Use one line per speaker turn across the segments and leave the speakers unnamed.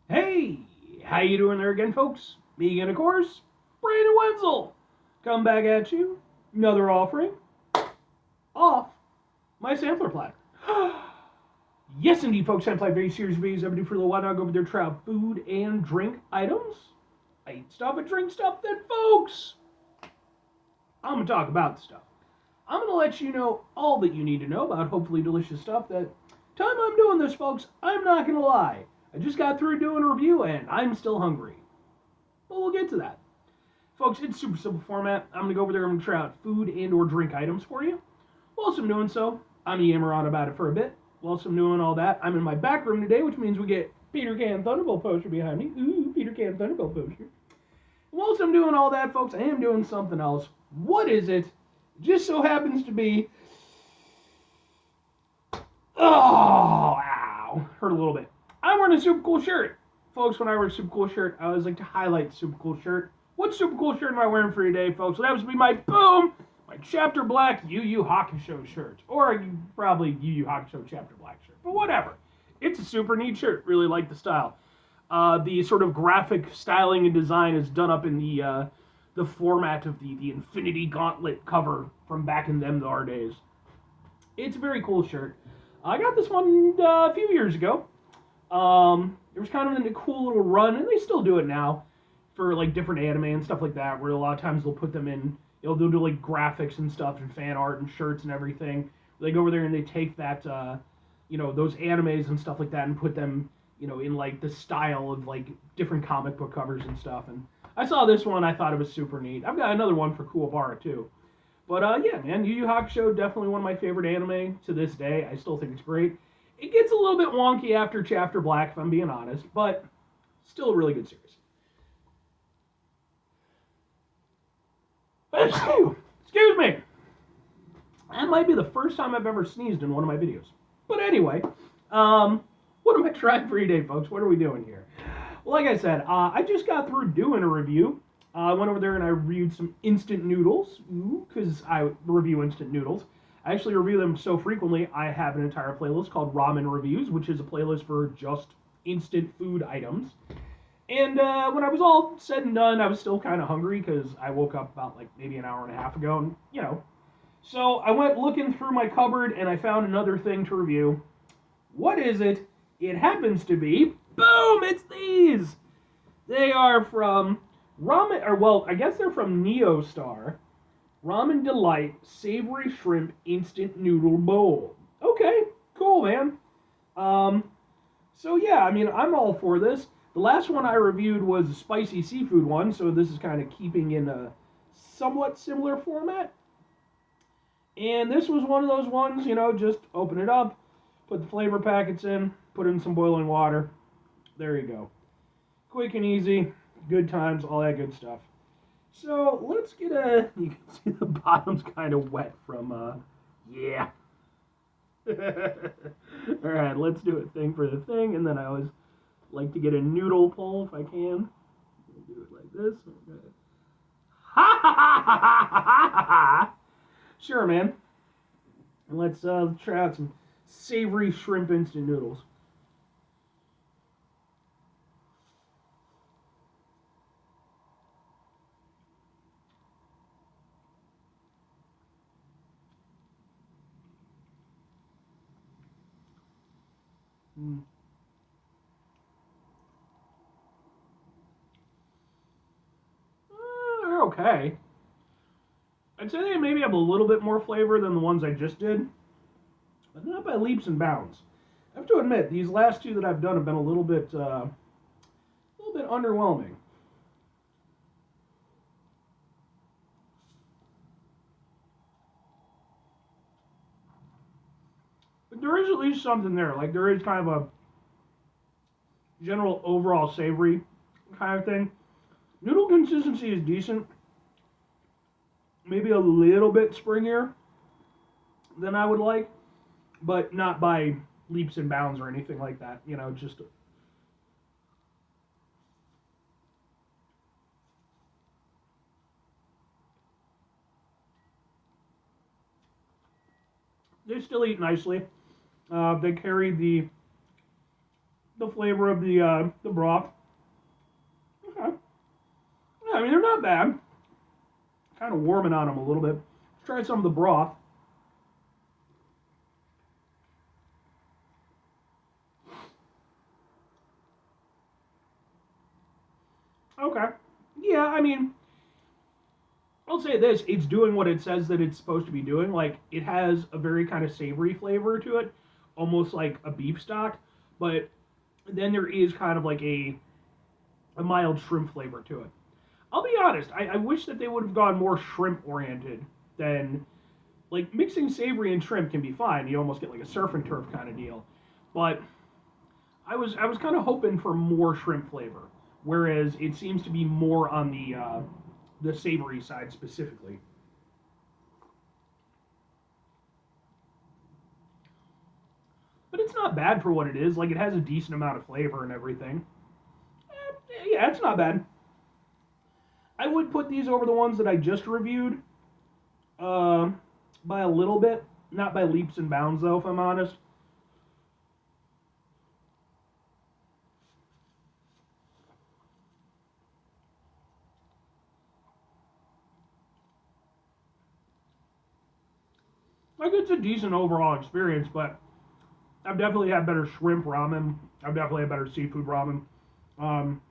Hey, how you doing there again, folks? Me again, of course, Brandon Wenzel. Come back at you, another offering off my sampler platter. Yes, indeed, folks. I play very serious videos every day for a little while now. I go over there, try out food and drink items. I eat stuff and drink stuff. Then, folks, I'm gonna talk about the stuff. I'm gonna let you know all that you need to know about hopefully delicious stuff. That time I'm doing this, folks, I'm not gonna lie. I just got through doing a review and I'm still hungry. But we'll get to that. Folks, it's super simple format. I'm going to go over there and I'm going to try out food and or drink items for you. Whilst I'm doing so, I'm going to yammer on about it for a bit. Whilst I'm doing all that, I'm in my back room today, which means we get Peter Can Thunderbolt poster behind me. Ooh, Peter Can Thunderbolt poster. Whilst I'm doing all that, folks, I am doing something else. What is it? Just so happens to be... Oh, ow. Hurt a little bit. I'm wearing a super cool shirt. Folks, when I wear a super cool shirt, I always like to highlight the super cool shirt. What super cool shirt am I wearing for today, folks? Well, that was be my boom, my Chapter Black Yu Yu Hakusho shirt. Or probably Yu Yu Hakusho Chapter Black shirt. But whatever. It's a super neat shirt. Really like the style. The sort of graphic styling and design is done up in the format of the Infinity Gauntlet cover from back in them our days. It's a very cool shirt. I got this one a few years ago. It was kind of a cool little run, and they still do it now for like different anime and stuff like that. Where a lot of times they'll put them in, they'll do like graphics and stuff and fan art and shirts and everything. They go over there and they take that, those animes and stuff like that and put them, in like the style of like different comic book covers and stuff. And I saw this one, I thought it was super neat. I've got another one for Kuwabara too. But yeah, man, Yu Yu Hakusho definitely one of my favorite anime to this day. I still think it's great. It gets a little bit wonky after Chapter Black, if I'm being honest, but still a really good series. Excuse me. That might be the first time I've ever sneezed in one of my videos. But anyway, what am I trying for today, folks? What are we doing here? Well, like I said, I just got through doing a review. I went over there and I reviewed some instant noodles, because I review instant noodles. I actually review them so frequently, I have an entire playlist called Ramen Reviews, which is a playlist for just instant food items. And when I was all said and done, I was still kind of hungry because I woke up about like maybe an hour and a half ago, and So I went looking through my cupboard and I found another thing to review. What is it? It happens to be, boom, it's these! They are from Ramen, or well, I guess they're from Neostar. Ramen Delight Savory Shrimp Instant Noodle Bowl. Okay, cool, man. Um, so yeah, I mean, I'm all for this. The last one I reviewed was a spicy seafood one, so this is kind of keeping in a somewhat similar format. And this was one of those ones, just open it up, put the flavor packets in, put in some boiling water. There you go. Quick and easy, good times, all that good stuff. So let's get a. You can see the bottom's kind of wet from. Yeah. All right, let's do it thing for the thing, and then I always like to get a noodle pull if I can. Do it like this. Ha ha ha ha ha ha ha! Sure, man. And let's try out some savory shrimp instant noodles. Mm. They're okay. I'd say they maybe have a little bit more flavor than the ones I just did, but not by leaps and bounds. I have to admit, these last two that I've done have been a little bit underwhelming. But there is at least something there. Like there is kind of a general overall savory kind of thing. Noodle consistency is decent. Maybe a little bit springier than I would like, but not by leaps and bounds or anything like that. Just they still eat nicely. They carry the the flavor of the broth. Okay. Yeah, I mean they're not bad. Kind of warming on them a little bit. Let's try some of the broth. Okay. Yeah, I mean, I'll say this: it's doing what it says that it's supposed to be doing. Like it has a very kind of savory flavor to it, almost like a beef stock. But then there is kind of like a mild shrimp flavor to it. I'll be honest. I wish that they would have gone more shrimp oriented than like mixing savory and shrimp can be fine. You almost get like a surf and turf kind of deal. But I was kind of hoping for more shrimp flavor, whereas it seems to be more on the savory side specifically. But it's not bad for what it is. Like it has a decent amount of flavor and everything. Yeah, it's not bad. I would put these over the ones that I just reviewed uh, by a little bit, not by leaps and bounds though. If I'm honest. Like it's a decent overall experience, but I've definitely had better shrimp ramen. I've definitely had better seafood ramen. Um,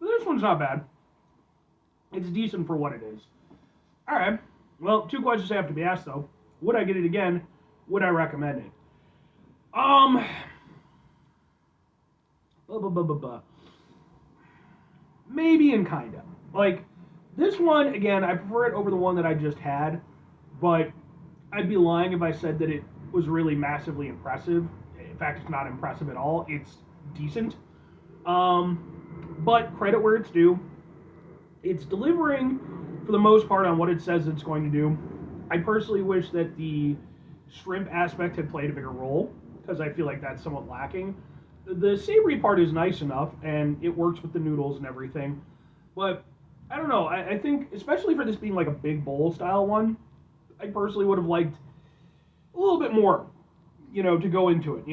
but this one's not bad. It's decent for what it is. All right. Well, two questions have to be asked though. Would I get it again? Would I recommend it? Um, blah, blah, blah, blah, blah. Maybe and kinda. Like this one again, I prefer it over the one that I just had, but I'd be lying if I said that it was really massively impressive. In fact, it's not impressive at all. It's decent. But credit where it's due. It's delivering for the most part on what it says it's going to do. I personally wish that the shrimp aspect had played a bigger role because I feel like that's somewhat lacking. The savory part is nice enough and it works with the noodles and everything, but I don't know. I think especially for this being like a big bowl style one, I personally would have liked a little bit more, to go into it.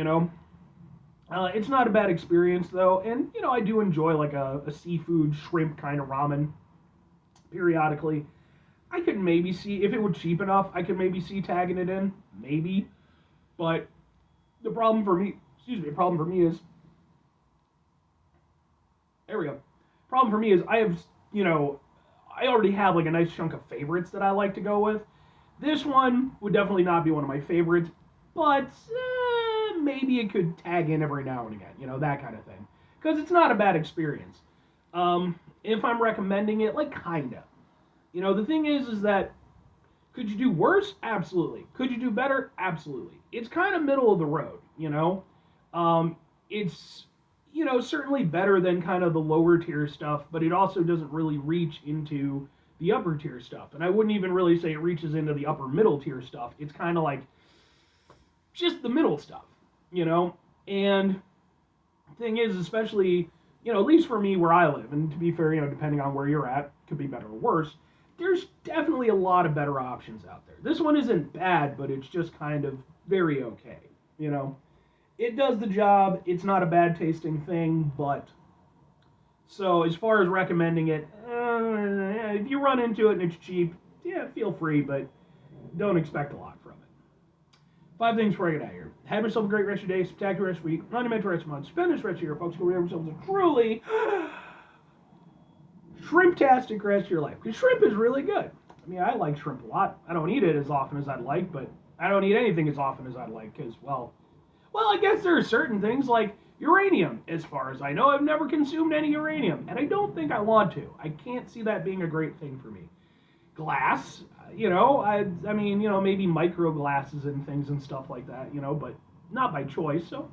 It's not a bad experience though, and I do enjoy like a seafood shrimp kind of ramen periodically. I could maybe see if it were cheap enough. I could maybe see tagging it in, maybe. But the problem for me, excuse me, the problem for me is there we go. Problem for me is I already have like a nice chunk of favorites that I like to go with. This one would definitely not be one of my favorites, but maybe it could tag in every now and again, that kind of thing. Because it's not a bad experience. If I'm recommending it, like kinda. The thing is that could you do worse? Absolutely. Could you do better? Absolutely. It's kind of middle of the road. It's certainly better than kind of the lower tier stuff, but it also doesn't really reach into the upper tier stuff. And I wouldn't even really say it reaches into the upper middle tier stuff. It's kind of like just the middle stuff, you know? And the thing is, especially, at least for me where I live, and to be fair, depending on where you're at, could be better or worse, there's definitely a lot of better options out there. This one isn't bad, but it's just kind of very okay, you know? It does the job. It's not a bad tasting thing, but so as far as recommending it, if you run into it and it's cheap, yeah, feel free, but don't expect a lot from it. 5 things before I get out of here. Have yourself a great rest of your day, spectacular rest of your week, monumental rest of your month. Spend this rest of your year, folks. Go have yourselves a truly shrimptastic rest of your life. Because shrimp is really good. I mean, I like shrimp a lot. I don't eat it as often as I'd like, but I don't eat anything as often as I'd like because, well, I guess there are certain things like uranium. As far as I know, I've never consumed any uranium, and I don't think I want to. I can't see that being a great thing for me. Glass, I mean, maybe micro glasses and things and stuff like that, but not by choice. So,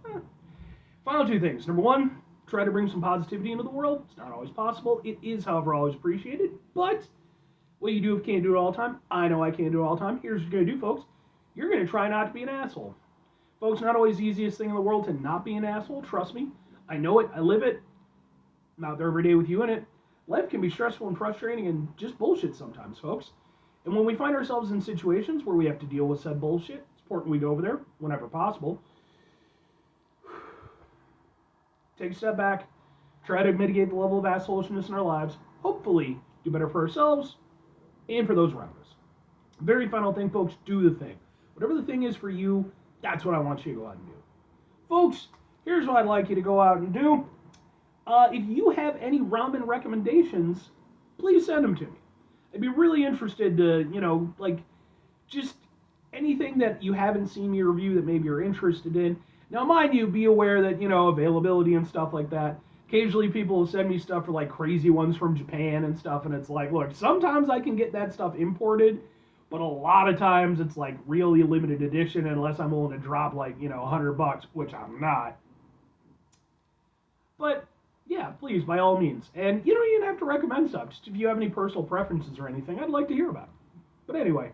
final 2 things. Number one, try to bring some positivity into the world. It's not always possible. It is, however, always appreciated. But what you do if you can't do it all the time, I know I can't do it all the time. Here's what you're going to do, folks. You're going to try not to be an asshole. Folks, not always the easiest thing in the world to not be an asshole. Trust me. I know it. I live it. I'm out there every day with you in it. Life can be stressful and frustrating and just bullshit sometimes, folks. And when we find ourselves in situations where we have to deal with said bullshit, it's important we go over there whenever possible. take a step back, try to mitigate the level of assholishness in our lives, hopefully do better for ourselves and for those around us. Very final thing, folks, do the thing. Whatever the thing is for you, that's what I want you to go out and do. Folks, here's what I'd like you to go out and do. If you have any ramen recommendations, please send them to me. I'd be really interested to, just anything that you haven't seen me review that maybe you're interested in. Now, mind you, be aware that, availability and stuff like that. Occasionally people will send me stuff for like crazy ones from Japan and stuff, and it's like, look, sometimes I can get that stuff imported, but a lot of times it's like really limited edition unless I'm willing to drop like, $100, which I'm not. But yeah, please, by all means. And you don't even have to recommend stuff. Just if you have any personal preferences or anything, I'd like to hear about it. But anyway,